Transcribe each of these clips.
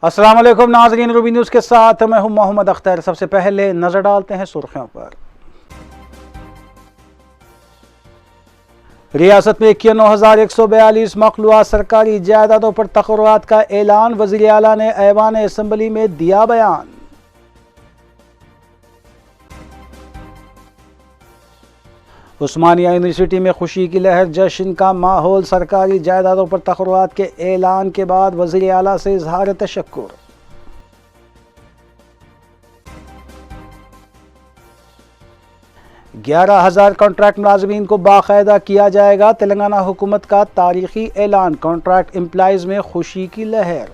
अस्सलाम वालेकुम नाज़रीन, रूबी न्यूज़ के साथ मैं हूं मोहम्मद अख्तर। सबसे पहले नजर डालते हैं सुर्खियों पर। रियासत में 91,142 मखलूआ सरकारी जायदादों पर तकर्रुआत का ऐलान। वज़ीर आला ने ऐवान असम्बली में दिया बयान। उस्मानिया यूनिवर्सिटी में खुशी की लहर, जश्न का माहौल। सरकारी जायदादों पर तकर्रुआत के ऐलान के बाद वज़ीर आला से इजहार तशक्कुर। ग्यारह 11,000 कॉन्ट्रैक्ट मुलाजमीन को बाकायदा किया जाएगा। तेलंगाना हुकूमत का तारीखी ऐलान। कॉन्ट्रैक्ट एम्प्लॉइज में खुशी की लहर।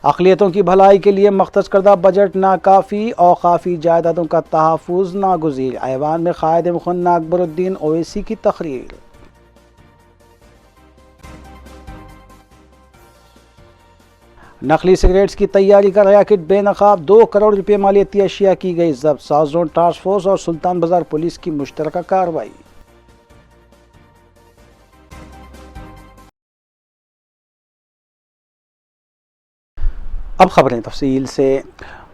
अक़लियतों की भलाई के लिए मख्तस करदा बजट नाकाफ़ी। औक़ाफ़ी जायदादों का तहफ़्फ़ुज़ नागुज़ीर। ऐवान में क़ायद मुख़न्ना अकबरुद्दीन ओवैसी की तक़रीर। नकली सिगरेट्स की तैयारी का रैकेट बेनकाब। 2 करोड़ रुपये मालियती अशिया की गई जब्त। साउथ जोन टास्क फोर्स और सुल्तान बाजार पुलिस की मुश्तरका कार्रवाई। अब खबरें तफसील से।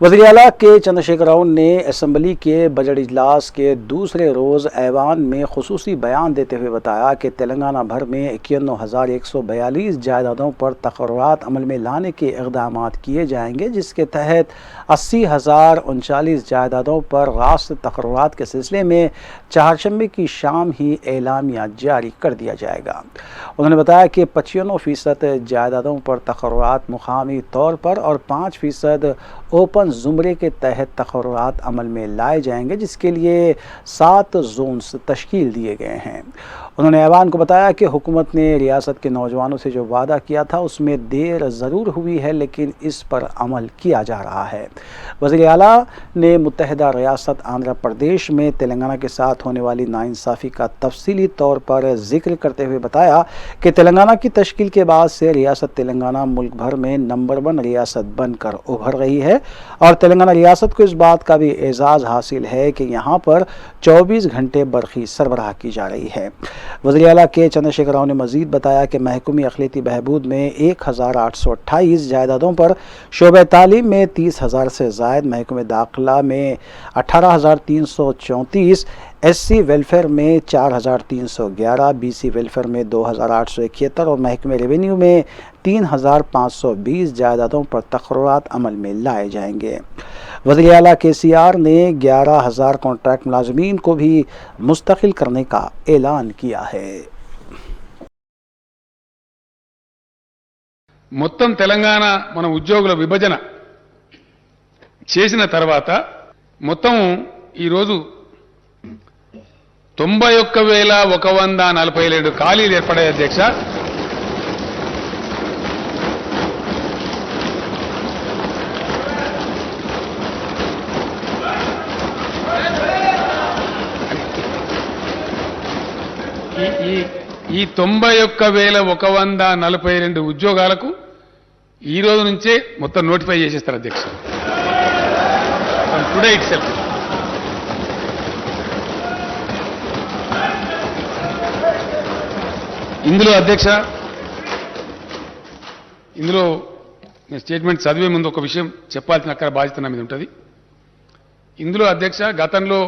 वज़ीर आला के चंद्रशेखर राव ने असम्बली के बजट इजलास के दूसरे रोज़ ऐवान में खुसूसी बयान देते हुए बताया कि तेलंगाना भर में 91,142 जायदादों पर तकर्रुआत अमल में लाने के इक़दाम किए जाएंगे, जिसके तहत 80,039 जायदादों पर रास्त तकर्रुआत के सिलसिले में चारशंबे की शाम ही एलामिया जारी कर दिया जाएगा। उन्होंने बताया कि 95% जायदादों पर तकर्रुआत मुकामी तौर पर और 5% ओपन ज़ुमरे के तहत तकर्रुआत अमल में लाए जाएंगे, जिसके लिए 7 जोन्स तश्कील दिए गए हैं। उन्होंने ऐवान को बताया कि हुकूमत ने रियासत के नौजवानों से जो वादा किया था उसमें देर ज़रूर हुई है, लेकिन इस पर अमल किया जा रहा है। वज़ीर आला ने मुत्तहिदा रियासत आंध्र प्रदेश में तेलंगाना के साथ होने वाली नाइंसाफ़ी का तफसीली तौर पर जिक्र करते हुए बताया कि तेलंगाना की तश्कील के बाद से रियासत तेलंगाना मुल्क भर में नंबर 1 रियासत बनकर उभर रही है और तेलंगाना रियासत को इस बात का भी एजाज़ हासिल है कि यहाँ पर 24 घंटे बरक़ी सरबराह की जा रही है। वज़ीर आला के चंद्रशेखर राव ने मज़ीद बताया कि महकूमी अक़लियती बहबूद में 1,828 जायदादों पर, शोबे तालीम में 30,000 से ज़ायद, महकूमे दाखिला में 18,334, SC वेलफेयर में 4,311, BC वेलफेयर में 2,871 और महकमे रेवेन्यू में 3,520 जायदादों पर तकर्रुआत अमल में लाए जाएंगे। वज़ीर आला KCR ने 11,000 कॉन्ट्रैक्ट मुलाजमीन को भी मुस्तकिल करने का ऐलान किया है। మొత్తం తెలంగాణ మన ఉద్యోగుల విభజన చేసిన తర్వాత మొత్తం ఈ రోజు 91,147 ఖాళీలు ఏర్పడాయి అధ్యక్ష। ఈ 91,142 ఉద్యోగాలకు ఈ రోజు నుంచే మొత్తం నోటిఫై చేసేస్తారు అధ్యక్ష, టుడే ఇట్ సెల్ఫ్। ఇందులో అధ్యక్ష, ఇందులో నేను స్టేట్మెంట్ చదివే ముందు ఒక విషయం చెప్పాల్సిన అక్కడ బాధ్యత నా మీద ఉంటుంది। ఇందులో అధ్యక్ష, గతంలో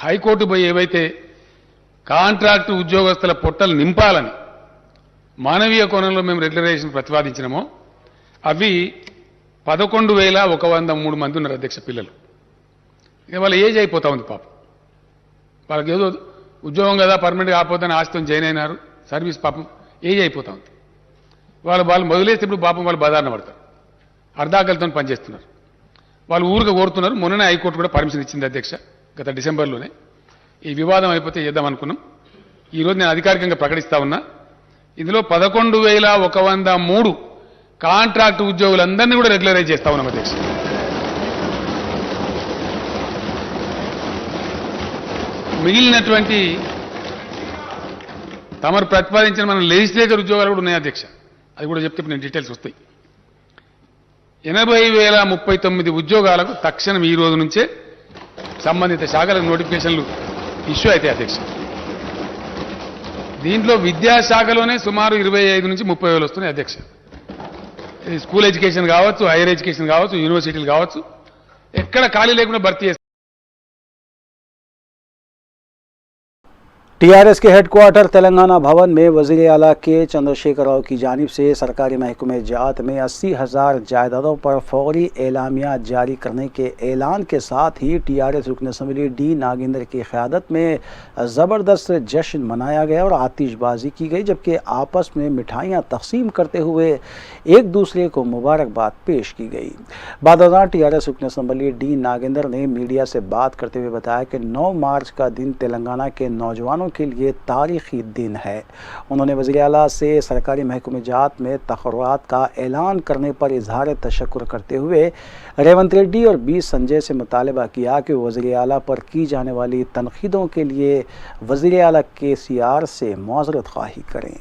హైకోర్టు పోయి ఏవైతే కాంట్రాక్టు ఉద్యోగస్తుల పొట్టలు నింపాలని మానవీయ కోణంలో మేము రెగ్యులరైజేషన్ ప్రతిపాదించినామో అవి 11,103 మంది ఉన్నారు అధ్యక్ష పిల్లలు। ఇక వాళ్ళ ఏజ్ అయిపోతా ఉంది పాపం, వాళ్ళకి ఏదో ఉద్యోగం కదా పర్మనెంట్గా ఆపోతాని ఆస్తితో జాయిన్ అయినారు, సర్వీస్ పాపం ఏజ్ అయిపోతా ఉంది। వాళ్ళు మొదలేస్తే ఇప్పుడు పాపం వాళ్ళు బదారణ పడతారు, అర్ధాకలితో పనిచేస్తున్నారు, వాళ్ళు ఊరుగా కోరుతున్నారు। మొన్ననే హైకోర్టు కూడా పర్మిషన్ ఇచ్చింది అధ్యక్ష, గత డిసెంబర్లోనే। ఈ వివాదం అయిపోతే చేద్దాం అనుకున్నాం, ఈరోజు నేను అధికారికంగా ప్రకటిస్తా ఉన్నా। ఇందులో 11,103 కాంట్రాక్టు ఉద్యోగులందరినీ కూడా రెగ్యులరైజ్ చేస్తా ఉన్నాం అధ్యక్ష। మిగిలినటువంటి తమరు ప్రతిపాదించిన మన లెజిస్లేచర్ ఉద్యోగాలు కూడా ఉన్నాయి అధ్యక్ష, అది కూడా చెప్తే నేను డీటెయిల్స్ వస్తాయి। 80,039 ఉద్యోగాలకు తక్షణం ఈ రోజు నుంచే సంబంధిత శాఖలకు నోటిఫికేషన్లు ఇష్యూ అయితే అధ్యక్ష। దీంట్లో విద్యాశాఖలోనే సుమారు 25 నుంచి 30 వేలు వస్తున్నాయి అధ్యక్ష. ఇది స్కూల్ ఎడ్యుకేషన్ కావచ్చు, హైయర్ ఎడ్యుకేషన్ కావచ్చు, యూనివర్సిటీలు కావచ్చు, ఎక్కడ ఖాళీ లేకుండా భర్తీ చేస్తారు. टीआरएस के हेडक्वार्टर तेलंगाना भवन में वज़ीर आला के चंद्रशेखर राव की जानिब से सरकारी महकमे जात में 80,000 जायदादों पर फौरी एलामिया जारी करने के ऐलान के साथ ही टीआरएस रुकन असम्बली डी नागेंद्र की क़यादत में ज़बरदस्त जश्न मनाया गया और आतिशबाजी की गई, जबकि आपस में मिठाइयाँ तकसीम करते हुए एक दूसरे को मुबारकबाद पेश की गई। बादौरान टीआरएस रुकन असम्बली डी नागेंद्र ने मीडिया से बात करते हुए बताया कि 9 मार्च का दिन तेलंगाना के नौजवानों के लिए तारीखी दिन है। उन्होंने वज़ीर आला से सरकारी महकमे जात में तक़र्रुरात का ऐलान करने पर इजहार तशक्कुर करते हुए रेवंत रेड्डी और बी संजय से मुतालबा किया कि वज़ीर आला पर की जाने वाली तनक़ीदों के लिए वज़ीर आला KCR से माज़रत ख़्वाही करें।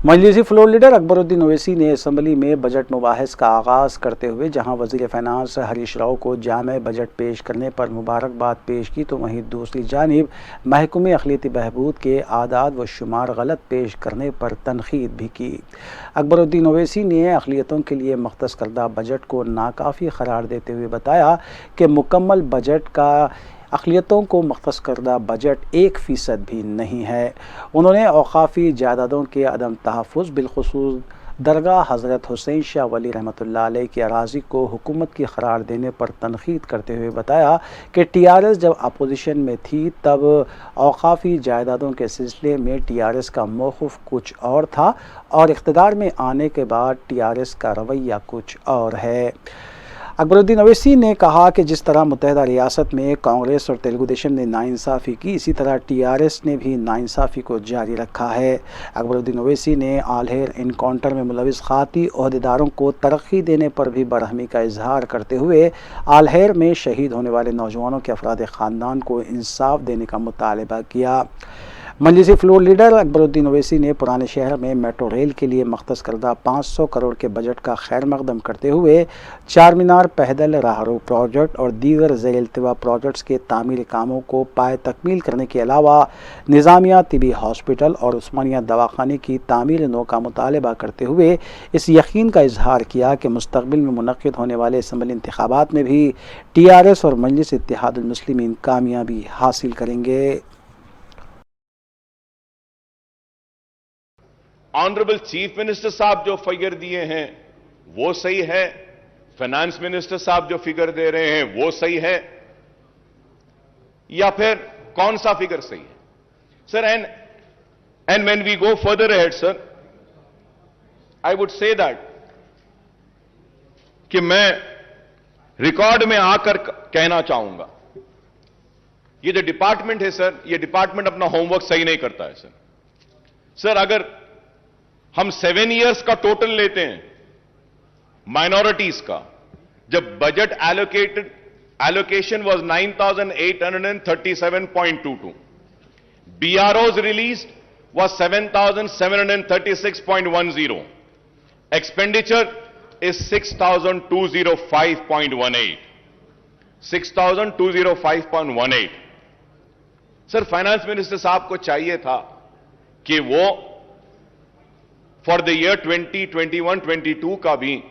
मजलिसी फ्लोर लीडर अकबरुद्दीन ओवैसी ने असम्बली में बजट मुबाहिस का आगाज़ करते हुए जहां वज़ीर फ़ाइनांस हरीश राव को जामे बजट पेश करने पर मुबारकबाद पेश की, तो वहीं दूसरी जानिब महकमे अक़लियती बहबूद के आदाद व शुमार गलत पेश करने पर तनक़ीद भी की। अकबरुद्दीन ओवैसी ने अक़लियतों के लिए मख्तस करदा बजट को नाकाफ़ी करार देते हुए बताया कि मुकम्मल बजट का अक़लियतों को मख्तस करदा बजट 1% भी नहीं है। उन्होंने औक़ाफ़ी जायदादों के अदम तहफ़्फ़ुज़ बिलख़ुसूस दरगाह हज़रत हुसैन शाह वली रहमतुल्लाह अलैह की अराज़ी को हुकूमत की करार देने पर तनक़ीद करते हुए बताया कि टीआरएस जब अपोजिशन में थी तब औक़ाफ़ी जायदादों के सिलसिले में टीआरएस का मौक़िफ़ कुछ और था और इक़्तिदार में आने के बाद टीआरएस का रवैया कुछ और है। अकबरुद्दीन ओवैसी ने कहा कि जिस तरह मुत्तहिदा रियासत में कांग्रेस और तेलुगु देशम ने नाइंसाफ़ी की, इसी तरह टीआरएस ने भी नाइंसाफ़ी को जारी रखा है। अकबरुद्दीन ओवैसी ने आलहेर इनकाउंटर में मुलविस खाती ओहदेदारों को तरक्की देने पर भी बरहमी का इजहार करते हुए आलहेर में शहीद होने वाले नौजवानों के अफराद ख़ानदान को इंसाफ देने का मुतालबा किया। मजलिसी फ्लोर लीडर अकबरुद्दीन ओवैसी ने पुराने शहर में मेट्रो रेल के लिए मख्तस करदा 500 करोड़ के बजट का खैर मकदम करते हुए चार मीनार पैदल राहरो प्रोजेक्ट और दीगर ज़ेर इल्तिवा प्रोजेक्ट्स के तामीरी कामों को पाए तकमील करने के अलावा निज़ामिया तिबी हॉस्पिटल और उस्मानिया दवाखाने की तामीर नो का मुतालबा करते हुए इस यकीन का इजहार किया कि मुस्तक़बिल में मुनक़्क़िद होने वाले असम्बली इंतख़ाबात में भी टीआरएस और मजलिस इत्तेहादुल मुस्लिमीन कामयाबी हासिल करेंगे। ऑनरेबल चीफ मिनिस्टर साहब जो फिगर दिए हैं वो सही है, फाइनेंस मिनिस्टर साहब जो फिगर दे रहे हैं वो सही है, या फिर कौन सा फिगर सही है sir? And when we go further ahead sir, I would say that कि मैं रिकॉर्ड में आकर कहना चाहूंगा, ये जो डिपार्टमेंट है सर, ये डिपार्टमेंट अपना होमवर्क सही नहीं करता है सर। सर अगर हम 7 इयर्स का टोटल लेते हैं माइनॉरिटीज का, जब budget allocation was 9837.22, BROs released was 7736.10, expenditure is 6205.18, 6205.18। Sir finance minister साहब को चाहिए था कि वो फॉर द ईयर 2021-22 का भी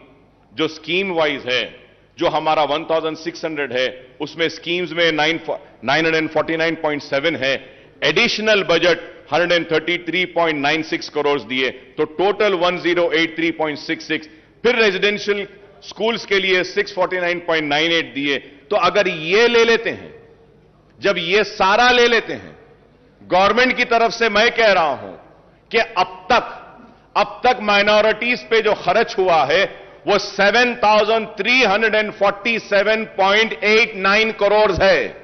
जो स्कीम वाइज है, जो हमारा 1600 है, उसमें स्कीम्स में 949.7 है, एडिशनल बजट 133.96 करोड़ दिए, तो टोटल 1083.66, फिर रेजिडेंशियल स्कूल्स के लिए 649.98 दिए। तो अगर ये ले लेते हैं, जब ये सारा ले लेते हैं, गवर्नमेंट की तरफ से मैं कह रहा हूं कि अब तक माइनॉरिटीज पे जो खर्च हुआ है वो 7,347.89 करोड़ है।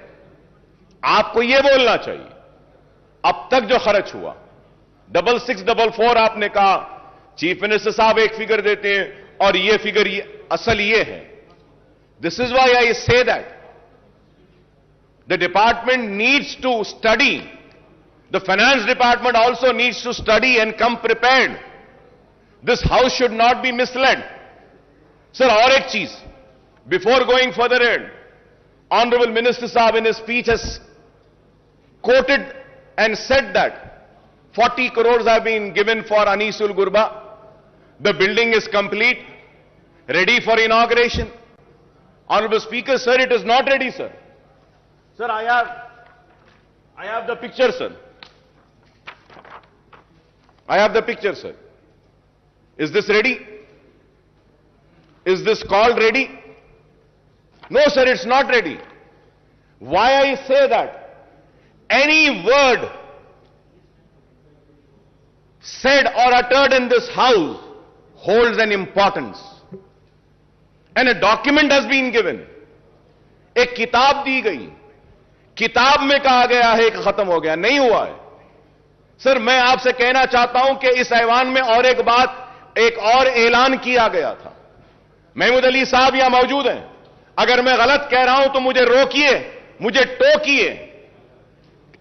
आपको यह बोलना चाहिए अब तक जो खर्च हुआ। 6644 आपने कहा, चीफ मिनिस्टर साहब एक फिगर देते हैं और ये फिगर असल ये है। This is why I say that the department needs to study, the finance department also needs to study and come prepared. This house should not be misled. Sir, और एक चीज, before going further ahead, honourable minister साहब in speech has quoted and said that 40 crores have been given for Anisul Gurba. The building is complete, ready for inauguration. Honorable Speaker, sir, it is not ready, sir. Sir, I have the picture, sir. I have the picture, sir. Is this ready? Is this called ready? No, sir, it's not ready. Why I say that? Any word said or uttered in this house holds an importance. And a document has been given. एक किताब दी गई, किताब में कहा गया है कि खत्म हो गया, नहीं हुआ है। सर, मैं आपसे कहना चाहता हूं कि इस ऐवान में और एक बात, एक और ऐलान किया गया था। महमूद अली साहब यहां मौजूद हैं, अगर मैं गलत कह रहा हूं तो मुझे रोकिए, मुझे टोकिए।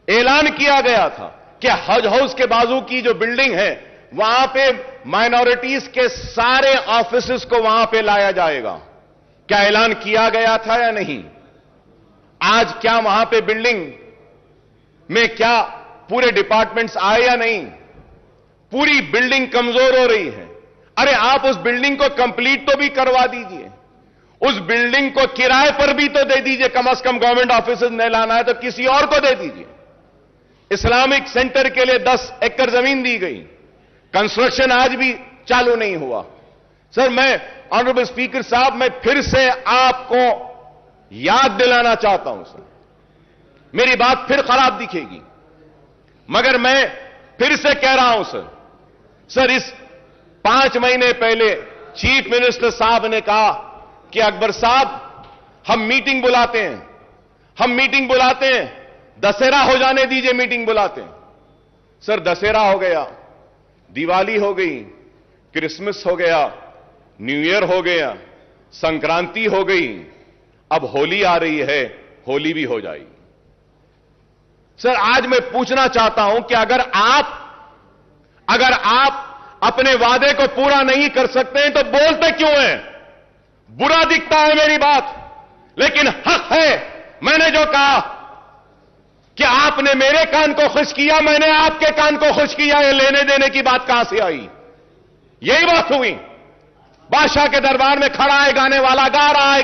ऐलान किया गया था कि हज हाउस के बाजू की जो बिल्डिंग है वहां पे माइनॉरिटीज के सारे ऑफिसेस को वहां पे लाया जाएगा। क्या ऐलान किया गया था या नहीं? आज क्या वहां पे बिल्डिंग में क्या पूरे डिपार्टमेंट्स आए या नहीं? पूरी बिल्डिंग कमजोर हो रही है। अरे आप उस बिल्डिंग को कंप्लीट तो भी करवा दीजिए, उस बिल्डिंग को किराए पर भी तो दे दीजिए। कम से कम गवर्नमेंट ऑफिसेज नहीं लाना है तो किसी और को दे दीजिए। इस्लामिक सेंटर के लिए 10 एकड़ जमीन दी गई, कंस्ट्रक्शन आज भी चालू नहीं हुआ। सर, मैं ऑनरेबल स्पीकर साहब, मैं फिर से आपको याद दिलाना चाहता हूं सर, मेरी बात फिर खराब दिखेगी मगर मैं फिर से कह रहा हूं सर, इस 5 महीने पहले चीफ मिनिस्टर साहब ने कहा कि अकबर साहब हम मीटिंग बुलाते हैं, दशहरा हो जाने दीजिए, मीटिंग बुलाते हैं। सर, दशहरा हो गया, दिवाली हो गई, क्रिसमस हो गया, न्यू ईयर हो गया, संक्रांति हो गई, अब होली आ रही है, होली भी हो जाएगी। सर, आज मैं पूछना चाहता हूं कि अगर आप अपने वादे को पूरा नहीं कर सकते हैं तो बोलते क्यों हैं? बुरा दिखता है मेरी बात, लेकिन हक है। मैंने जो कहा कि आपने मेरे कान को खुश किया, मैंने आपके कान को खुश किया, ये लेने देने की बात कहां से आई? यही बात हुई। बादशाह के दरबार में खड़ा है गाने वाला, गा रहा है,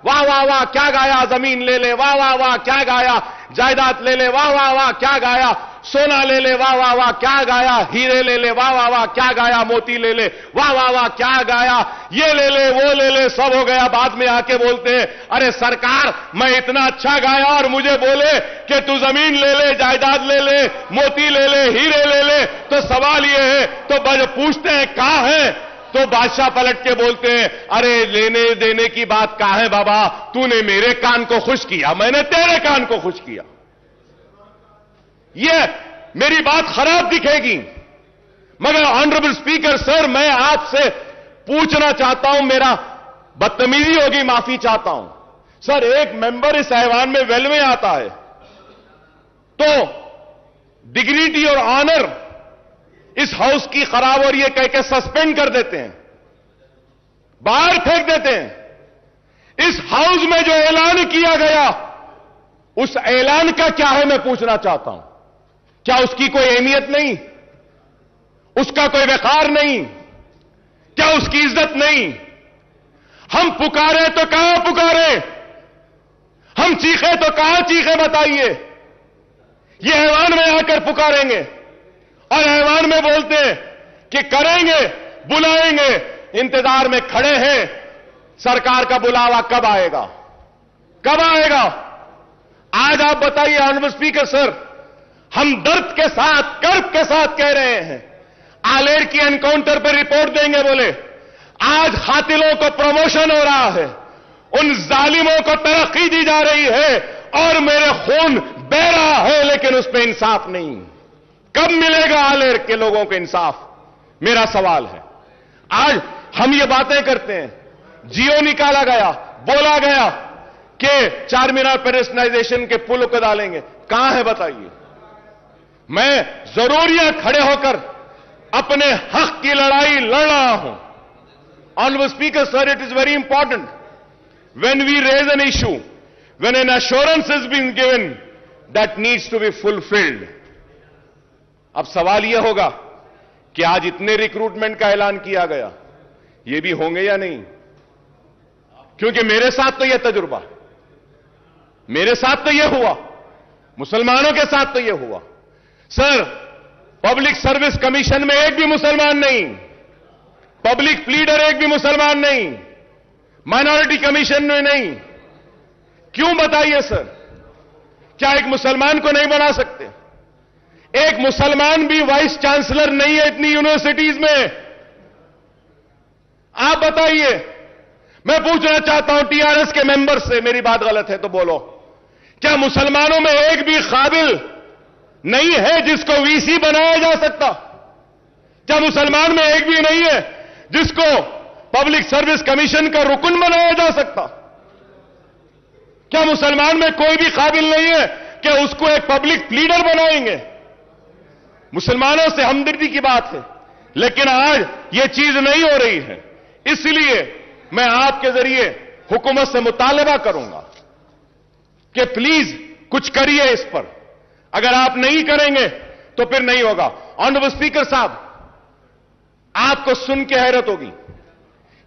वाह वाह वाह क्या गाया, जमीन ले ले, वाह वाह वाह क्या गाया, जायदाद ले ले, वाह वाह वाह क्या गाया, सोना ले ले, वाह वाह वाह क्या गाया, हीरे ले ले, वाह वाह वाह क्या गाया, मोती ले ले, वाह वाह वाह क्या गाया, ये ले ले, वो ले ले, सब हो गया। बाद में आके बोलते हैं, अरे सरकार मैं इतना अच्छा गाया और मुझे बोले कि तू जमीन ले ले, जायदाद ले ले, मोती ले ले, हीरे ले ले। तो सवाल ये है, तो पूछते हैं कहां है? तो बादशाह पलट के बोलते हैं, अरे लेने देने की बात कहां है बाबा, तूने मेरे कान को खुश किया, मैंने तेरे कान को खुश किया। यह मेरी बात खराब दिखेगी मगर ऑनरेबल स्पीकर सर, मैं आपसे पूछना चाहता हूं, मेरा बदतमीजी होगी, माफी चाहता हूं सर। एक मेंबर इस ऐवान में वेल में आता है तो डिग्निटी और ऑनर इस हाउस की खराब और ये कह के सस्पेंड कर देते हैं, बाहर फेंक देते हैं। इस हाउस में जो ऐलान किया गया उस ऐलान का क्या है, मैं पूछना चाहता हूं। क्या उसकी कोई अहमियत नहीं? उसका कोई वकार नहीं? क्या उसकी इज्जत नहीं? हम पुकारे तो कहां पुकारे, हम चीखे तो कहां चीखे, बताइए। ये ऐवान में आकर पुकारेंगे और ऐवान में बोलते हैं कि करेंगे, बुलाएंगे, इंतजार में खड़े हैं। सरकार का बुलावा कब आएगा, कब आएगा? आज आप बताइए ऑनरेबल स्पीकर सर, हम दर्द के साथ, कर्ब के साथ कह रहे हैं, आलेर की एनकाउंटर पर रिपोर्ट देंगे बोले, आज कातिलों को प्रमोशन हो रहा है, उन जालिमों को तरक्की दी जा रही है और मेरे खून बह रहा है, लेकिन उस पर इंसाफ नहीं। कब मिलेगा आलेर के लोगों को इंसाफ? मेरा सवाल है। आज हम ये बातें करते हैं, जियो निकाला गया, बोला गया कि चार मीनार पेडेस्ट्रियनाइजेशन के पुल को डालेंगे, कहां है बताइए? मैं जरूर यहां खड़े होकर अपने हक की लड़ाई लड़ रहा हूं। Honourable speaker sir, it is very important when we raise an issue, when an assurance has been given, that needs to be fulfilled. अब सवाल यह होगा कि आज इतने रिक्रूटमेंट का ऐलान किया गया, ये भी होंगे या नहीं? क्योंकि मेरे साथ तो यह तजुर्बा, मेरे साथ तो यह हुआ, मुसलमानों के साथ तो यह हुआ। सर, पब्लिक सर्विस कमीशन में एक भी मुसलमान नहीं, पब्लिक प्लीडर एक भी मुसलमान नहीं, माइनॉरिटी कमीशन में नहीं। क्यों बताइए सर? क्या एक मुसलमान को नहीं बना सकते? एक मुसलमान भी वाइस चांसलर नहीं है इतनी यूनिवर्सिटीज में। आप बताइए। मैं पूछना चाहता हूं टीआरएस के मेंबर से, मेरी बात गलत है तो बोलो, क्या मुसलमानों में एक भी काबिल नहीं है जिसको वीसी बनाया जा सकता? क्या मुसलमान में एक भी नहीं है जिसको पब्लिक सर्विस कमीशन का रुकन बनाया जा सकता? क्या मुसलमान में कोई भी काबिल नहीं है कि उसको एक पब्लिक प्लीडर बनाएंगे? मुसलमानों से हमदर्दी की बात है, लेकिन आज यह चीज नहीं हो रही है। इसलिए मैं आपके जरिए हुकूमत से मुतालबा करूंगा कि प्लीज कुछ करिए इस पर। अगर आप नहीं करेंगे तो फिर नहीं होगा। ऑनरेबल स्पीकर साहब, आपको सुन के हैरत होगी,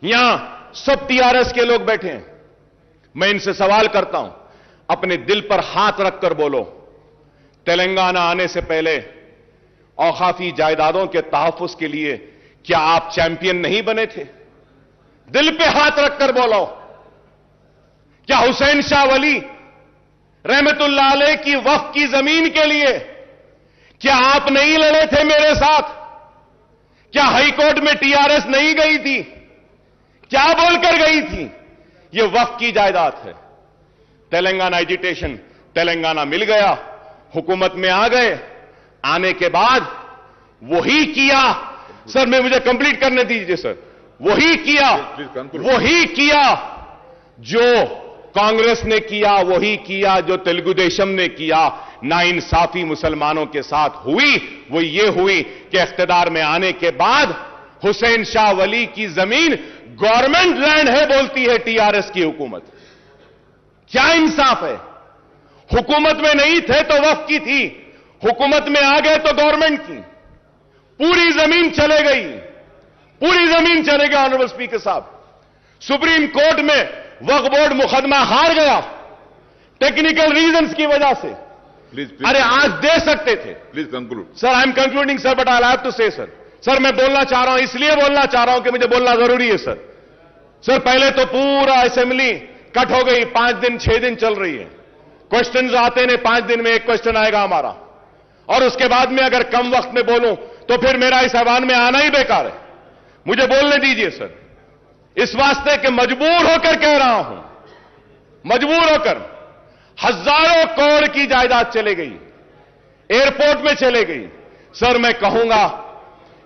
यहां सब टीआरएस के लोग बैठे हैं। मैं इनसे सवाल करता हूं, अपने दिल पर हाथ रखकर बोलो, तेलंगाना आने से पहले औकाफी जायदादों के तहफ्फुज के लिए क्या आप चैंपियन नहीं बने थे? दिल पे हाथ रखकर बोलो। क्या हुसैन शाह वली रहमतुल्लाह अलैह की वक्फ की जमीन के लिए क्या आप नहीं लड़े थे मेरे साथ? क्या हाईकोर्ट में टीआरएस नहीं गई थी? क्या बोलकर गई थी? यह वक्फ की जायदाद है। तेलंगाना एजिटेशन, तेलंगाना मिल गया, हुकूमत में आ गए, आने के बाद वही किया। सर, मैं मुझे कंप्लीट करने दीजिए सर। वही किया जो कांग्रेस ने किया, वही किया जो तेलुगु देशम ने किया। नाइंसाफी मुसलमानों के साथ हुई, वो ये हुई कि इख्तिदार में आने के बाद हुसैन शाह वली की जमीन गवर्नमेंट लैंड है बोलती है टीआरएस की हुकूमत। क्या इंसाफ है? हुकूमत में नहीं थे तो वक्फ की थी, हुकूमत में आ गए तो गवर्नमेंट की। पूरी जमीन चले गई, पूरी जमीन चले गई। ऑनरेबल स्पीकर साहब, सुप्रीम कोर्ट में वक्फ बोर्ड मुकदमा हार गया टेक्निकल रीजंस की वजह से। प्लीज अरे आज दे सकते थे। Please conclude sir, I am concluding sir, but I have to say sir, मैं बोलना चाह रहा हूं, इसलिए बोलना चाह रहा हूं कि मुझे बोलना जरूरी है सर। सर, पहले तो पूरा असेंबली कट हो गई, 5 दिन 6 दिन चल रही है। क्वेश्चन आते ने 5 दिन में एक क्वेश्चन आएगा हमारा, और उसके बाद में अगर कम वक्त में बोलूं तो फिर मेरा इस ऐवान में आना ही बेकार है। मुझे बोलने दीजिए सर, इस वास्ते कि मजबूर होकर कह रहा हूं, मजबूर होकर। हजारों करोड़ की जायदाद चले गई, एयरपोर्ट में चले गई। सर, मैं कहूंगा,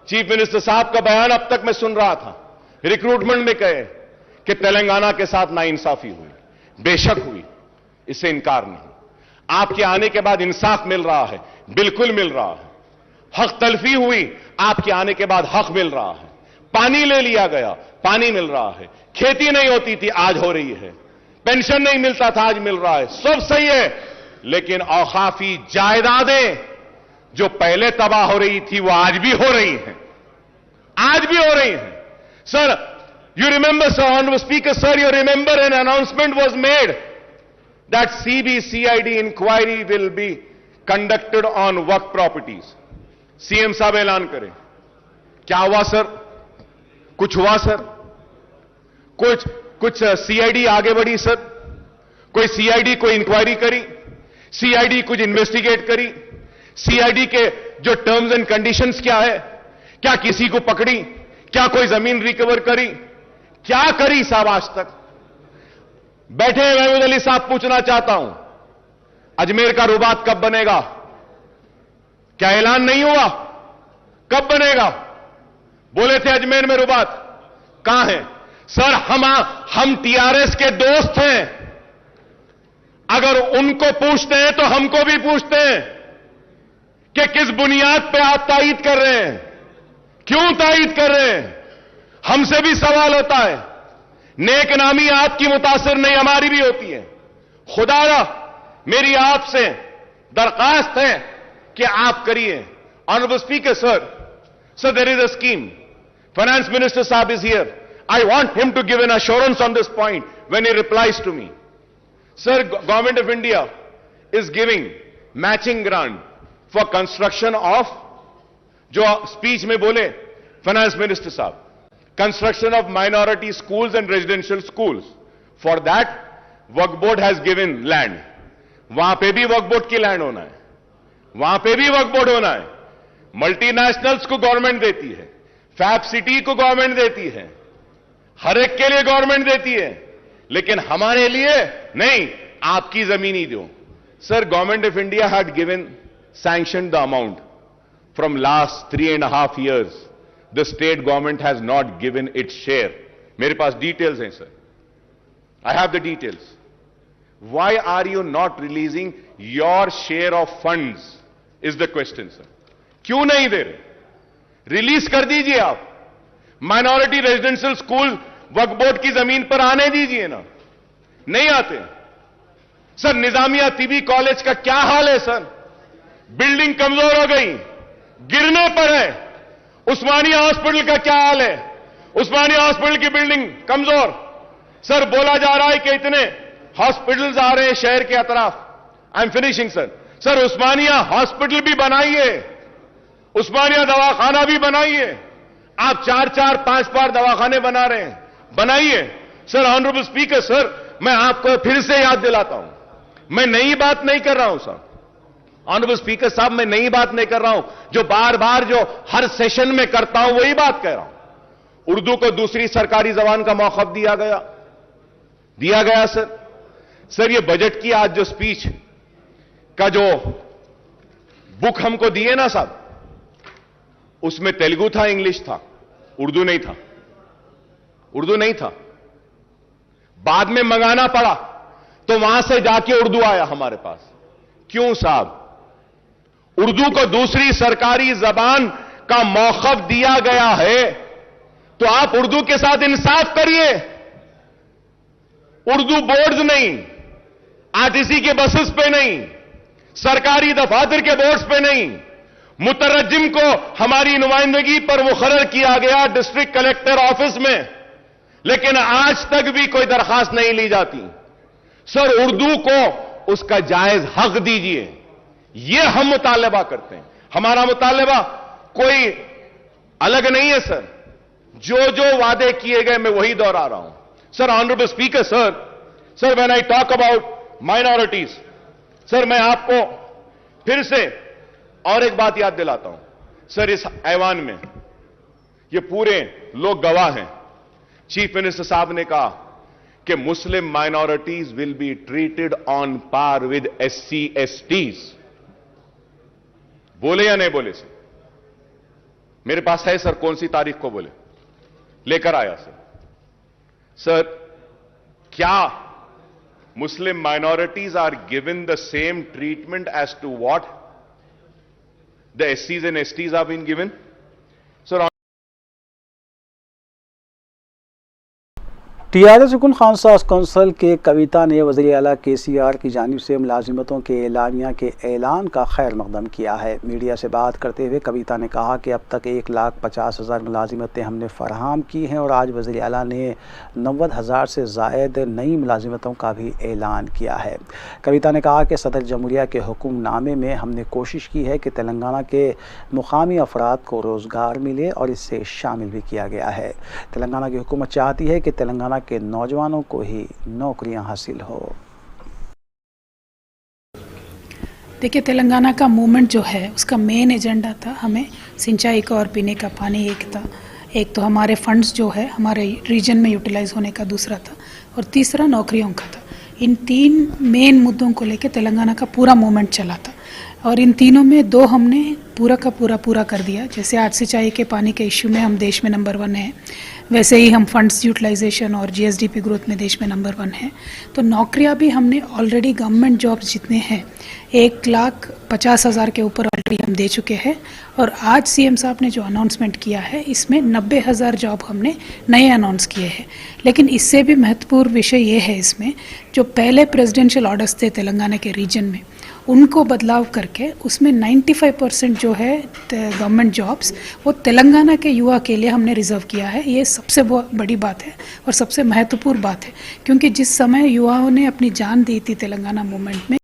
चीफ मिनिस्टर साहब का बयान अब तक मैं सुन रहा था, रिक्रूटमेंट में कहे कि तेलंगाना के साथ नाइंसाफी हुई, बेशक हुई, इससे इंकार नहीं। आपके आने के बाद इंसाफ मिल रहा है, बिल्कुल मिल रहा है। हक तलफी हुई, आपके आने के बाद हक मिल रहा है। पानी ले लिया गया, पानी मिल रहा है। खेती नहीं होती थी, आज हो रही है। पेंशन नहीं मिलता था, आज मिल रहा है। सब सही है, लेकिन औकाफी जायदादें जो पहले तबाह हो रही थी वो आज भी हो रही हैं, आज भी हो रही हैं। Sir, you remember, sir, Honorable Speaker, sir, you remember an announcement was made that CBCID inquiry will be conducted on Waqf properties. CM साहब ऐलान करें। क्या हुआ सर? कुछ हुआ सर? कुछ सीआईडी आगे बढ़ी सर? कोई सीआईडी कोई इंक्वायरी करी? सीआईडी कुछ इन्वेस्टिगेट करी? सीआईडी के जो टर्म्स एंड कंडीशंस क्या है? क्या किसी को पकड़ी? क्या कोई जमीन रिकवर करी? क्या करी साहब आज तक? बैठे महमूद अली साहब, पूछना चाहता हूं, अजमेर का रुबात कब बनेगा? क्या ऐलान नहीं हुआ? कब बनेगा? बोले थे अजमेर में रुबात, कहां है सर? हम टीआरएस के दोस्त हैं। अगर उनको पूछते हैं तो हमको भी पूछते हैं कि किस बुनियाद पे आप तायीद कर रहे हैं, क्यों तायीद कर रहे हैं? हमसे भी सवाल होता है। नेक नामी आपकी मुतासिर नहीं, हमारी भी होती है। खुदारा मेरी आपसे दरखास्त है कि आप करिए। Honourable speaker sir there is a scheme. Finance minister साहब is here. I want him to give an assurance on this point when he replies to me. Sir, Government of India is giving matching grant for construction of, जो speech में बोले Finance Minister साहब, construction of minority schools and residential schools. For that, Waqf Board has given land. वहां पे भी Waqf Board की land होना है, वहां पे भी Waqf Board होना है। मल्टीनेशनल्स को गवर्नमेंट देती है, फैब सिटी को गवर्नमेंट देती है, हर एक के लिए गवर्नमेंट देती है, लेकिन हमारे लिए नहीं। आपकी जमीन ही दो। Sir, government of India had given sanction the amount from last 3.5 years. The state government has not given its share. मेरे पास डिटेल्स हैं sir, I have the details. Why are you not releasing your share of funds is the question sir. क्यों नहीं दे रहे? Release कर दीजिए आप। माइनॉरिटी रेजिडेंशियल स्कूल वक्फ बोर्ड की जमीन पर आने दीजिए ना। नहीं आते सर। निजामिया तिबी कॉलेज का क्या हाल है सर? बिल्डिंग कमजोर हो गई, गिरने पर है। उस्मानिया हॉस्पिटल का क्या हाल है? उस्मानिया हॉस्पिटल की बिल्डिंग कमजोर। सर, बोला जा रहा है कि इतने हॉस्पिटल्स आ रहे हैं शहर के अतराफ। I am finishing sir. Sir, Osmania hospital भी बनाइए, उस्मानिया दवाखाना भी बनाइए। आप 4-4, 5 बार दवाखाने बना रहे हैं, बनाइए सर। ऑनरेबल स्पीकर सर, मैं आपको फिर से याद दिलाता हूं, मैं नई बात नहीं कर रहा हूं सर। ऑनरेबल स्पीकर साहब, मैं नई बात नहीं कर रहा हूं। जो बार बार जो हर सेशन में करता हूं वही बात कह रहा हूं। उर्दू को दूसरी सरकारी जबान का मौखफ दिया गया सर। सर, ये बजट की आज जो स्पीच का जो बुक हमको दिए ना साहब, उसमें तेलुगु था, इंग्लिश था, उर्दू नहीं था। उर्दू नहीं था। बाद में मंगाना पड़ा तो वहां से जाके उर्दू आया हमारे पास। क्यों साहब? उर्दू को दूसरी सरकारी जबान का मौखफ दिया गया है तो आप उर्दू के साथ इंसाफ करिए। उर्दू बोर्ड्स नहीं, आरटीसी के बसेस पे नहीं, सरकारी दफातर के बोर्ड्स पे नहीं, मुतरज्जिम को हमारी नुमाइंदगी पर मुकर्रर किया गया डिस्ट्रिक्ट कलेक्टर ऑफिस में, लेकिन आज तक भी कोई दरखास्त नहीं ली जाती। सर, उर्दू को उसका जायज हक दीजिए, यह हम मुतालबा करते हैं। हमारा मुतालबा कोई अलग नहीं है सर। जो जो वादे किए गए मैं वही दोहरा रहा हूं sir. Honourable speaker sir, when I talk about minorities, sir मैं आपको फिर से और एक बात याद दिलाता हूं सर। इस ऐवान में ये पूरे लोग गवाह हैं। चीफ मिनिस्टर साहब ने कहा कि Muslim minorities will be treated on par with SC STs। बोले या नहीं बोले सर? मेरे पास है सर, कौन सी तारीख को बोले, लेकर आया सर। क्या Muslim minorities are given the same treatment as to what the SCs and STs have been given? Sir, TRS रुकन खानसास कौंसिल के कविता ने वज़ीर आला KCR की जानिब से मुलाजिमतों के एलानिया के ऐलान का खैर मकदम किया है। मीडिया से बात करते हुए कविता ने कहा कि अब तक 1,50,000 मुलाजिमतें हमने फराहम की हैं और आज वज़ीर आला ने 90,000 से ज़ायद नई मुलाजिमतों का भी ऐलान किया है। कविता ने कहा कि सदर जमहूरिया के हुक्मनामे में हमने कोशिश की है कि तेलंगाना के मुकामी अफराद को रोज़गार मिले और इससे शामिल भी किया गया है। तेलंगाना की हुकूमत चाहती है कि तेलंगाना के नौजवानों को ही नौकरियां हासिल हो। देखिए, तेलंगाना का मूवमेंट जो है उसका मेन एजेंडा था हमें सिंचाई का और पीने का पानी एक था। एक तो हमारे फंड्स जो है हमारे रीजन में यूटिलाइज होने का दूसरा था और तीसरा नौकरियों का था। इन तीन मेन मुद्दों को लेकर तेलंगाना का पूरा मूवमेंट चला था और इन तीनों में दो हमने पूरा का पूरा कर दिया। जैसे आज सिंचाई के पानी के इश्यू में हम देश में नंबर 1 हैं, वैसे ही हम फंड्स यूटिलाइजेशन और GSDP ग्रोथ में देश में नंबर 1 है। तो नौकरियां भी हमने ऑलरेडी गवर्नमेंट जॉब्स जितने हैं 1,50,000 के ऊपर ऑलरेडी हम दे चुके हैं और आज CM साहब ने जो अनाउंसमेंट किया है इसमें 90,000 जॉब हमने नए अनाउंस किए हैं। लेकिन इससे भी महत्वपूर्ण विषय ये है इसमें जो पहले प्रेसिडेंशियल ऑर्डर्स थे तेलंगाना के रीजन में उनको बदलाव करके उसमें 95% जो है गवर्नमेंट जॉब्स वो तेलंगाना के युवा के लिए हमने रिजर्व किया है। ये सबसे बड़ी बात है और सबसे महत्वपूर्ण बात है क्योंकि जिस समय युवाओं ने अपनी जान दी थी तेलंगाना मूवमेंट में।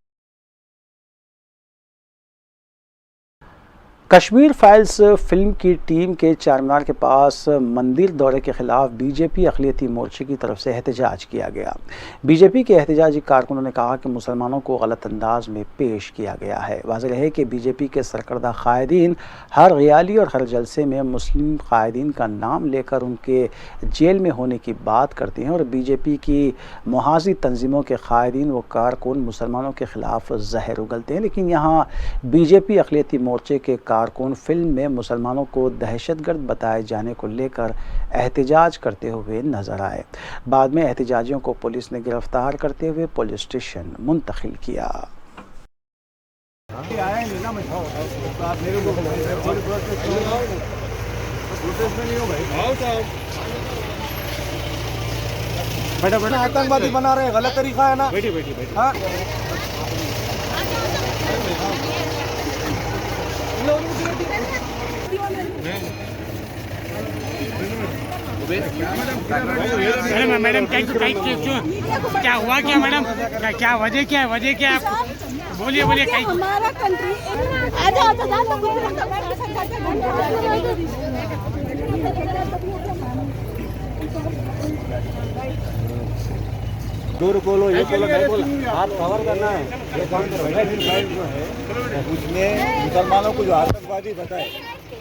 कश्मीर फाइल्स फिल्म की टीम के चारमीनार के पास मंदिर दौरे के खिलाफ बीजेपी अक़लियती मोर्चे की तरफ से एहतजाज किया गया। बीजेपी के एहतजाजी कारकुनों ने कहा कि मुसलमानों को गलत अंदाज में पेश किया गया है। वाज़ेह है कि बीजेपी के सरकर्दा कायदीन हर रैली और हर जलसे में मुस्लिम कायदीन का नाम लेकर उनके जेल में होने की बात करते हैं और बीजेपी की मुहाज़ी तंजीमों के कायदीन व कारकुन मुसलमानों के खिलाफ जहर उगलते हैं। लेकिन यहाँ बीजेपी अक़लियती मोर्चे के कारकुन फिल्म में मुसलमानों को दहशतगर्द बताए जाने को लेकर एहतजाज करते हुए नजर आए। बाद में एहतजाजियों को पुलिस ने गिरफ्तार करते हुए पुलिस स्टेशन मुंतकिल किया। बेटा आतंकवादी बना रहे हैं, गलत तरीका है ना। बैठी हाँ मैडम क्या हुआ क्या मैडम, क्या वजह क्या है आपको बोलिए हमारा कंट्री दूर बोलो, ये बोलो, नहीं बोलो, आप कवर करना है। ये काम करो। फाइल जो है उसमें मुसलमानों को जो आतंकवादी बताए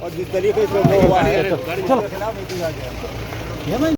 और जिस तरीके से वो हुआ है चलो खिलाफ एहतजाज है। हमारे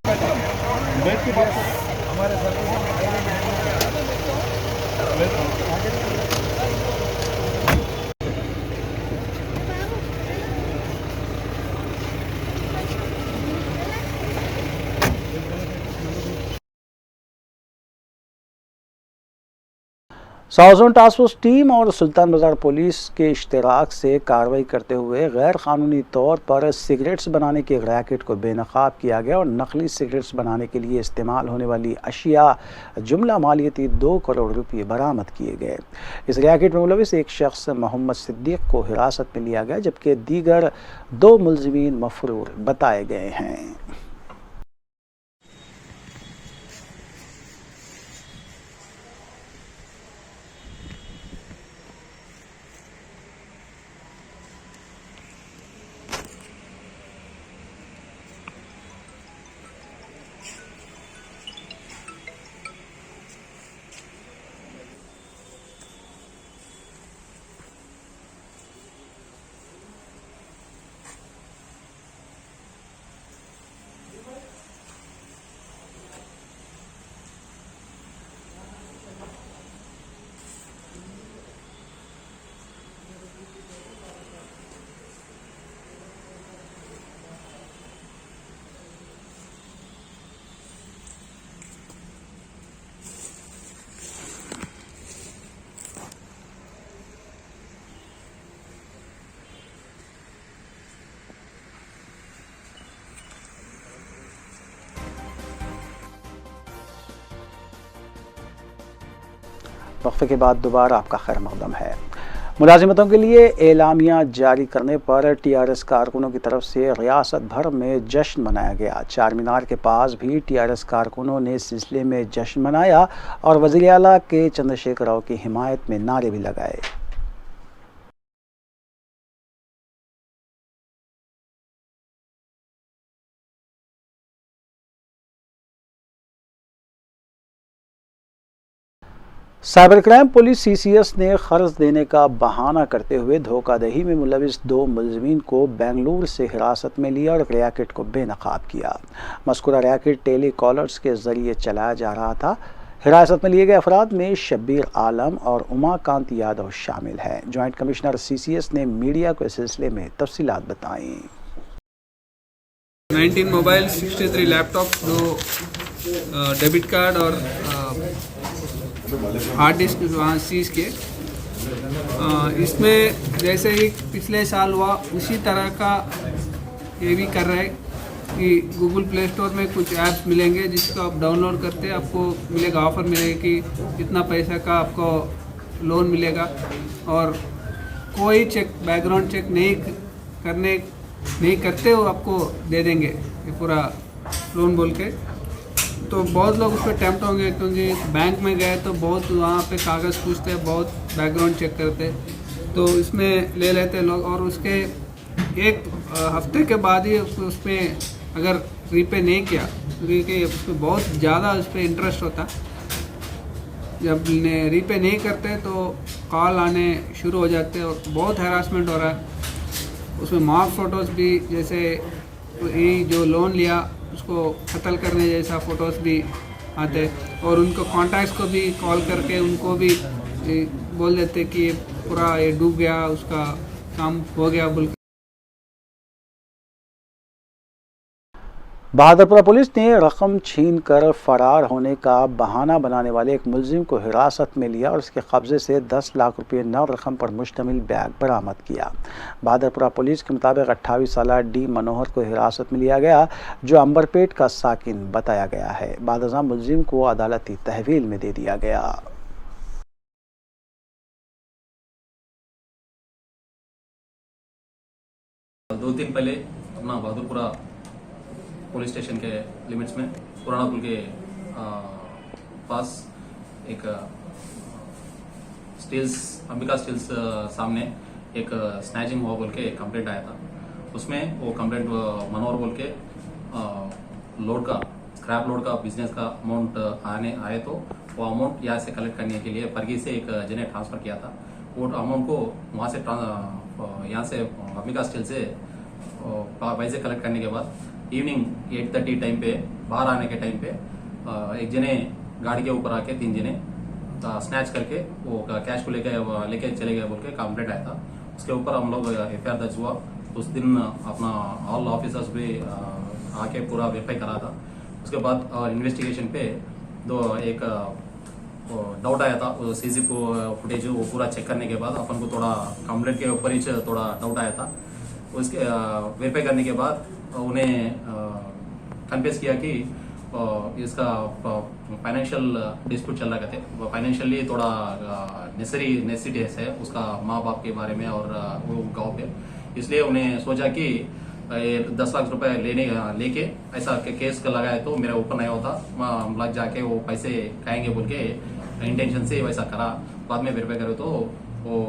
south zone task force team और सुल्तान बाजार पुलिस के इश्तराक से कार्रवाई करते हुए गैर कानूनी तौर पर सिगरेट्स बनाने के रैकेट को बेनकाब किया गया और नकली सिगरेट्स बनाने के लिए इस्तेमाल होने वाली अशिया जुमला मालियती 2 करोड़ रुपये बरामद किए गए। इस रैकेट में मुलविस एक शख्स मोहम्मद सिद्दीक को हिरासत में लिया गया जबकि दीगर 2 मुलजिमीन मफरूर बताए गए हैं। वक्फे के बाद दोबारा आपका खैर मकदम है। मुलाजिमतों के लिए एलामिया जारी करने पर टीआरएस कारकुनों की तरफ से रियासत भर में जश्न मनाया गया। चार मीनार के पास भी टीआरएस कारकुनों ने इस सिलसिले में जश्न मनाया और वज़ीर आला के चंद्रशेखर राव की हिमायत में नारे भी लगाए। साइबर क्राइम पुलिस सीसीएस ने कर्ज देने का बहाना करते हुए धोखाधड़ी में मुलविस 2 मुलजिमीन को बेंगलुरु से हिरासत में लिया और एक रैकेट को बेनकाब किया। मज़कूरा रैकेट टेली कॉलर्स के जरिए चलाया जा रहा था। हिरासत में लिए गए अफराद में शब्बीर आलम और उमाकांत यादव शामिल हैं। जॉइंट कमिश्नर सीसीएस ने मीडिया को इस सिलसिले में तफसीलात बताई। 19 मोबाइल, 63 लैपटॉप, 2 डेबिट कार्ड और हार्ड डिस्क वहाँ सीज के। इसमें जैसे ही पिछले साल हुआ उसी तरह का ये भी कर रहा है कि गूगल प्ले स्टोर में कुछ ऐप्स मिलेंगे जिसको आप डाउनलोड करते आपको मिलेगा, ऑफ़र मिलेगा कि इतना पैसा का आपको लोन मिलेगा और कोई चेक, बैकग्राउंड चेक नहीं करते हो आपको दे देंगे ये पूरा लोन बोल के। तो बहुत लोग उस पर टेम्प्ट होंगे क्योंकि बैंक में गए तो बहुत वहाँ पे कागज़ पूछते हैं, बहुत बैकग्राउंड चेक करते, तो इसमें ले लेते लोग और उसके एक हफ्ते के बाद ही उसमें अगर रीपे नहीं किया क्योंकि उसमें बहुत ज़्यादा उस पर इंटरेस्ट होता, जब रीपे नहीं करते तो कॉल आने शुरू हो जाते और बहुत हैरासमेंट हो रहा है। उसमें मॉक फ़ोटोज़ भी, जैसे ये जो लोन लिया उसको कत्ल करने जैसा फ़ोटोज़ भी आते और उनको कॉन्टैक्ट्स को भी कॉल करके उनको भी बोल देते कि पूरा ये डूब गया, उसका काम हो गया बोल। बहादुरपुरा पुलिस ने रकम छीन कर फरार होने का बहाना बनाने वाले एक मुलजिम को हिरासत में लिया और उसके कब्जे से 10 लाख रुपये नौ रकम पर मुश्तमिल बैग बरामद किया। बहादुरपुरा पुलिस के मुताबिक 28 साला डी मनोहर को हिरासत में लिया गया जो अंबरपेट का साकिन बताया गया है। बाद अज़ां मुलजिम को अदालती तहवील में दे दिया गया। 2 दिन पहले अपना बहादुरपुरा पुलिस स्टेशन के लिमिट्स में पुराना पुल के पास एक अंबिका स्टील्स सामने एक स्नैचिंग हुआ बोल के कंप्लेंट आया था। उसमें वो कंप्लेंट मनोहर बोल के लोड का, स्क्रैप लोड का बिजनेस का अमाउंट आए तो वो अमाउंट यहाँ से कलेक्ट करने के लिए परगी से एक जने ट्रांसफ़र किया था। वो अमाउंट को वहाँ से यहाँ से अंबिका स्टील से पैसे कलेक्ट करने के बाद इवनिंग 8:30 टाइम पे बाहर आने के टाइम पे एक जने गाड़ी के ऊपर आके 3 जने स्नैच करके वो कैश को लेके चले गए बोल के कंप्लेंट आया था। उसके ऊपर हम लोग एफआईआर दर्ज हुआ। उस दिन अपना ऑल ऑफिसर्स भी आके पूरा वेरीफाई करा था। उसके बाद इन्वेस्टिगेशन पे एक डाउट आया था, वो सीसी फुटेज वो पूरा चेक करने के बाद अपन को थोड़ा कंप्लेंट के ऊपर ही थोड़ा डाउट आया था। उसके वेरीफाई करने के बाद उन्हें कन्फेस किया कि इसका फाइनेंशियल डिस्प्यूट चल रहा था, फाइनेंशियली थोड़ा नेसेसिटीज है उसका माँ बाप के बारे में और वो गांव पे, इसलिए उन्हें सोचा कि 10 लाख रुपए लेके ऐसा केस का लगाया तो मेरा ऊपर नहीं होता, हम लग जाके वो पैसे खाएंगे बोल के इंटेंशन से वैसा करा। बाद में वेरीफाई करे तो वो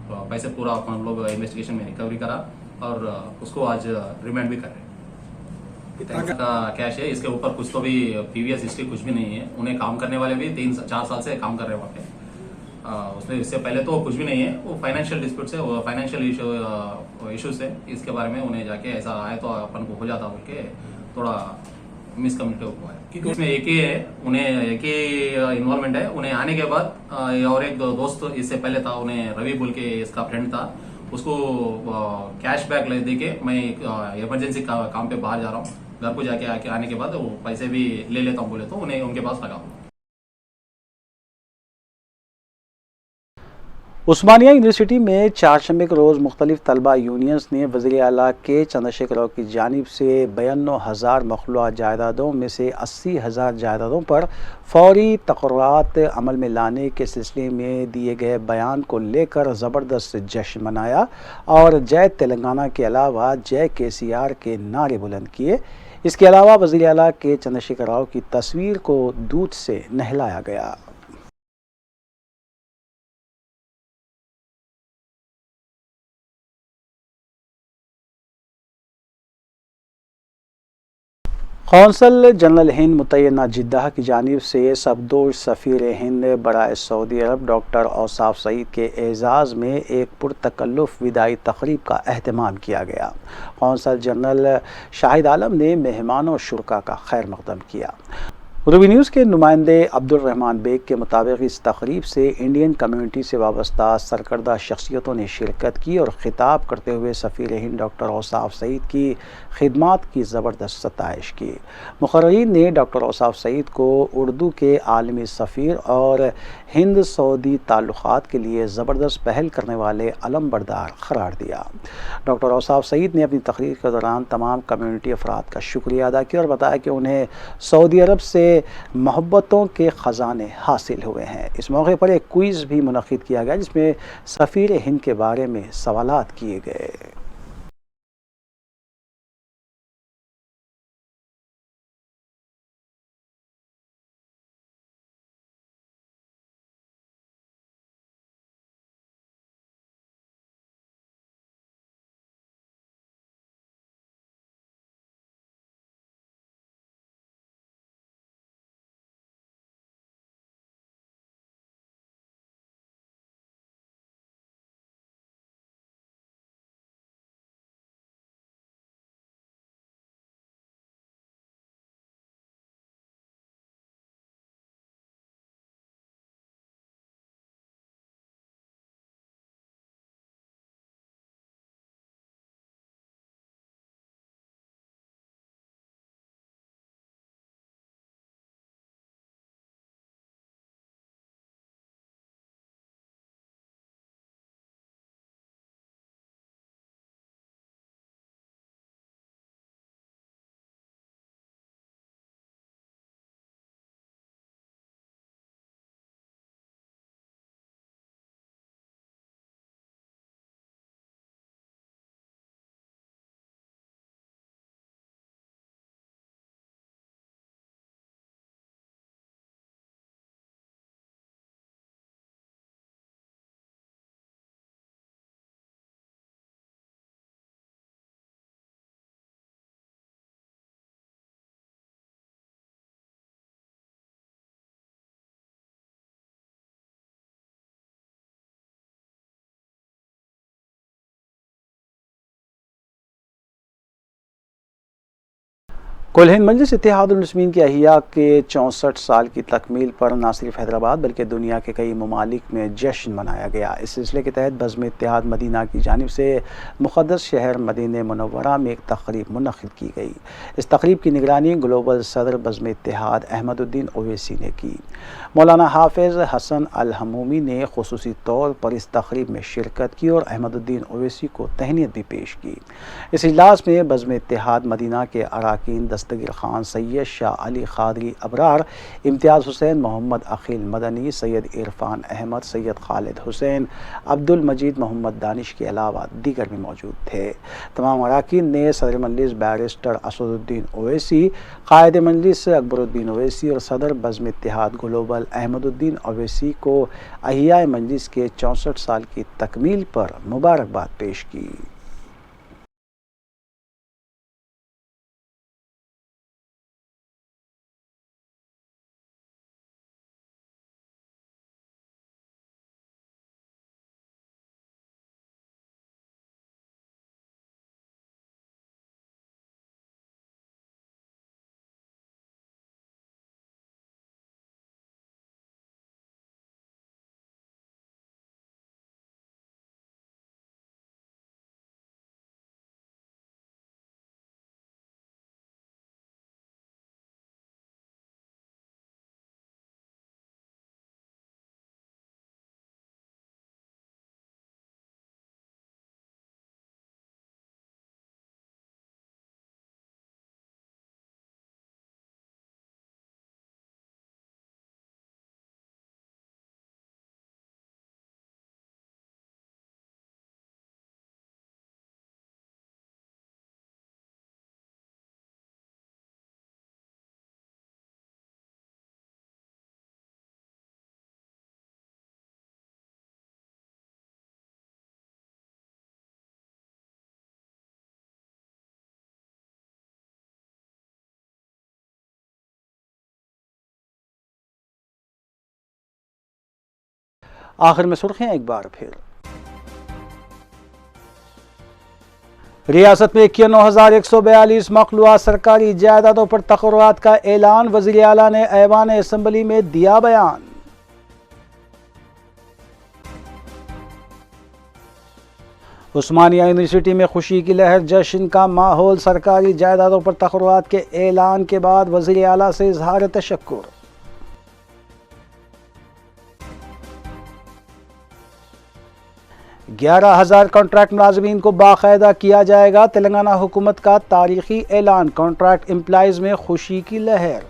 पैसे पूरा हम लोग इन्वेस्टिगेशन में रिकवरी करा और उसको आज रिमांड भी कर रहे हैं। का कैश है, इसके ऊपर कुछ तो भी प्रीवियस हिस्ट्री कुछ भी नहीं है। उन्हें काम करने वाले भी 3-4 साल से काम कर रहे हैं वहाँ पे। उसमें इससे पहले तो कुछ भी नहीं है, वो फाइनेंशियल डिस्प्यूट से, वो फाइनेंशियल इश्यूज है, इसके बारे में उन्हें जाके ऐसा आए तो अपन को हो जाता बोल के थोड़ा मिसकम्युनिकेट हुआ है। क्योंकि उसमें एक ही है, उन्हें एक ही इन्वॉल्वमेंट है। उन्हें आने के बाद और एक दोस्त इससे पहले था, उन्हें रवि बोल के इसका फ्रेंड था, उसको कैश बैक दे के मैं इमरजेंसी काम पे बाहर जा रहा हूँ, घर को जाके आने के बाद वो पैसे भी ले लेता हूँ बोले तो उन्हें उनके पास लगा। उस्मानिया यूनिवर्सिटी में चारशंबे के रोज़ मुख्तलिफ तलबा यूनियंस ने वज़ीर आला के चंद्रशेखर राव की जानिब से 92,000 मखलूआ जायदादों में से 80,000 जायदादों पर फौरी तक़र्रात अमल में लाने के सिलसिले में दिए गए बयान को लेकर ज़बरदस्त जश्न मनाया और जय तेलंगाना के अलावा जय KCR के नारे बुलंद किए। इसके अलावा वज़ीर आला के चंद्रशेखर राव की तस्वीर को दूध से नहलाया गया। कौंसल जनरल हिंद मुतय्यना जिद्दाह की जानिब से सफदोश सफ़ीर हिंद बराए सऊदी अरब डॉक्टर औसाफ सईद के एज़ाज़ में एक पुरतकल्लुफ़ विदाई तक़रीब का अहतमाम किया गया। कौंसल जनरल शाहिद आलम ने मेहमानों और शुरका का खैर मक़दम किया। रूबी न्यूज़ के नुमाइंदे अब्दुल रहमान बेग के मुताबिक इस तकरीब से इंडियन कम्यूनिटी से वाबस्ता सरकर्दा शख्सियतों ने शिरकत की और ख़िताब करते हुए सफ़ीर हिंद डॉक्टर औसाफ सईद की खिदमात की ज़बरदस्त सताइश की। मुक़र्रीन ने डॉक्टर औसाफ सईद को उर्दू के आलमी सफ़ीर और हिंद सऊदी ताल्लुक़ात के लिए ज़बरदस्त पहल करने वाले अलम बरदार करार दिया। डॉक्टर औसाफ सईद ने अपनी तकरीर के दौरान तमाम कम्यूनिटी अफराद का शुक्रिया अदा किया और बताया कि उन्हें सऊदी अरब से मोहब्बतों के ख़जाने हासिल हुए हैं। इस मौके पर एक क्विज़ भी मुनक़्क़िद किया गया जिसमें सफ़ीर हिंद के बारे में सवालात किए गए। कुल हिंद मजलिस इत्तेहादुल मुस्लिमीन की अहिया के 64 साल की तकमील पर न सिर्फ हैदराबाद बल्कि दुनिया के कई ममालिक में जश्न मनाया गया। इस सिलसिले के तहत बज़्म इत्तेहाद मदीना की जानिब से मुक़द्दस शहर मदीना मुनव्वरा में एक तक़रीब मुनक़्क़िद की गई। इस तक़रीब की निगरानी ग्लोबल सदर बज़्म इत्तेहाद अहमदुद्दीन ओवैसी ने की। मौलाना हाफ़िज़ हसन अल हमूमी ने ख़ुसूसी तौर पर इस तक़रीब में शिरकत की और अहमदुद्दीन ओवैसी को तहनीत भी पेश की। इस इजलास में बज़्म इत्तेहाद मदीना के अराकीन दस्तगीर खान, सैयद शाह अली क़ादरी अबरार, इम्तियाज़ हुसैन, मोहम्मद अखिल मदनी, सैयद इरफान अहमद, सैयद खालिद हुसैन, अब्दुल मजीद मोहम्मद दानिश के अलावा दीगर भी मौजूद थे। तमाम अराकीन ने सदर मजलिस बैरिस्टर असदुद्दीन ओवैसी, क़ायद मजलिस अकबरुद्दीन ओवैसी और सदर बज़्म इत्तेहाद ग्लोबल अहमदुद्दीन ओवैसी को अहिया मजलिस के 64 साल की तकमील पर मुबारकबाद पेश की। आखिर में सुर्खियां एक बार फिर। रियासत में 91,142 मखलूआ सरकारी जायदादों पर तकर्रुआत का ऐलान, वज़ीर आला ने ऐवान असम्बली में दिया बयान। उस्मानिया यूनिवर्सिटी में खुशी की लहर, जश्न का माहौल, सरकारी जायदादों पर तकर्रुआत के ऐलान के बाद वज़ीर आला से इजहार तशक्कुर। ग्यारह 11,000 कॉन्ट्रैक्ट मुलाजमीन को बाकायदा किया जाएगा, तेलंगाना हुकूमत का तारीखी ऐलान, कॉन्ट्रैक्ट एम्प्लॉइज में खुशी की लहर।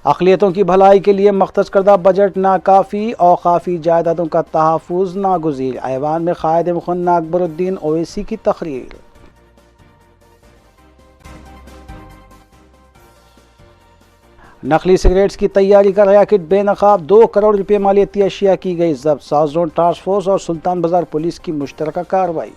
अक़लियतों की भलाई के लिए मख्तस करदा बजट नाकाफ़ी, औक़ाफ़ी जायदादों का तहफ़्फ़ुज़ नागुज़ीर, ऐवान में क़ायद मुख़न्ना अकबरुद्दीन ओवैसी की तक़रीर। नकली सिगरेट्स की तैयारी का रैकेट बेनकाब, 2 करोड़ रुपये मालियती अशिया की गई जब्त, साउथ जोन टास्क फोर्स और सुल्तान बाजार पुलिस की मुश्तरका कार्रवाई।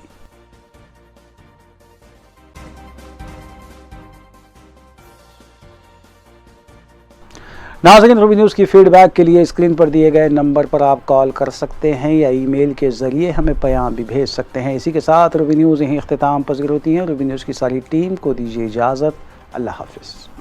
नाज़रीन, रूबी न्यूज़ की फीडबैक के लिए स्क्रीन पर दिए गए नंबर पर आप कॉल कर सकते हैं या ईमेल के ज़रिए हमें पैगाम भी भेज सकते हैं। इसी के साथ रूबी न्यूज़ यहीं इख्तिताम पज़ीर होती है। रूबी न्यूज़ की सारी टीम को दीजिए इजाज़त। अल्लाह हाफ़िज़।